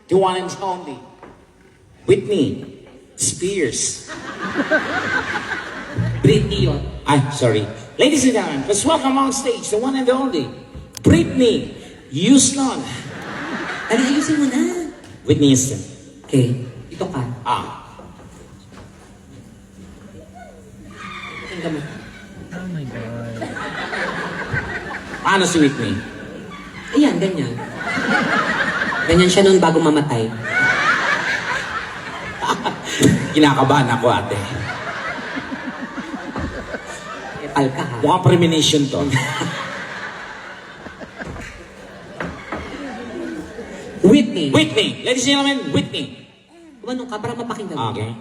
The one and only. Whitney Spears. Britney yun. Ay, sorry. Ladies and gentlemen, let's welcome on stage the one and the only. Britney Houston. Ano, ayusin mo na. Whitney Houston. Okay, ito ka. Tingnan mo. Oh my God. Paano si Whitney? Ayan, ganyan. Ganyan siya noon bago mamatay. Kinakabahan ako, ate. Epal ka ha. Mukhang premonition to. Whitney. Whitney. Ladies and gentlemen, Whitney. Kumanong ka para mapakinggan mo. Okay.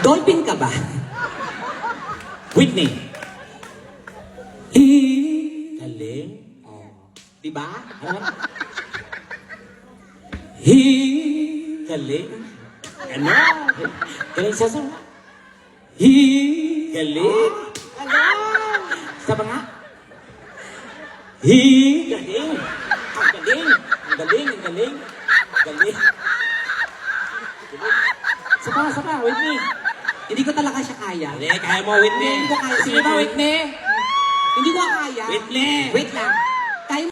Dolphin ka ba? Whitney. Galing. Oh. Diba? Galing. Ano? Galing sa sama. Galing. Sa ba nga? Galing. Ang galing. Ang galing. Ang galing. Galing. Sa pa, Whitney. Hindi ko talaga siya kaya. Galing, kaya mo, Whitney. Hindi ko kaya. Sige ba, Whitney? Hindi ko kaya. Whitney. Wait lang. Kaya mo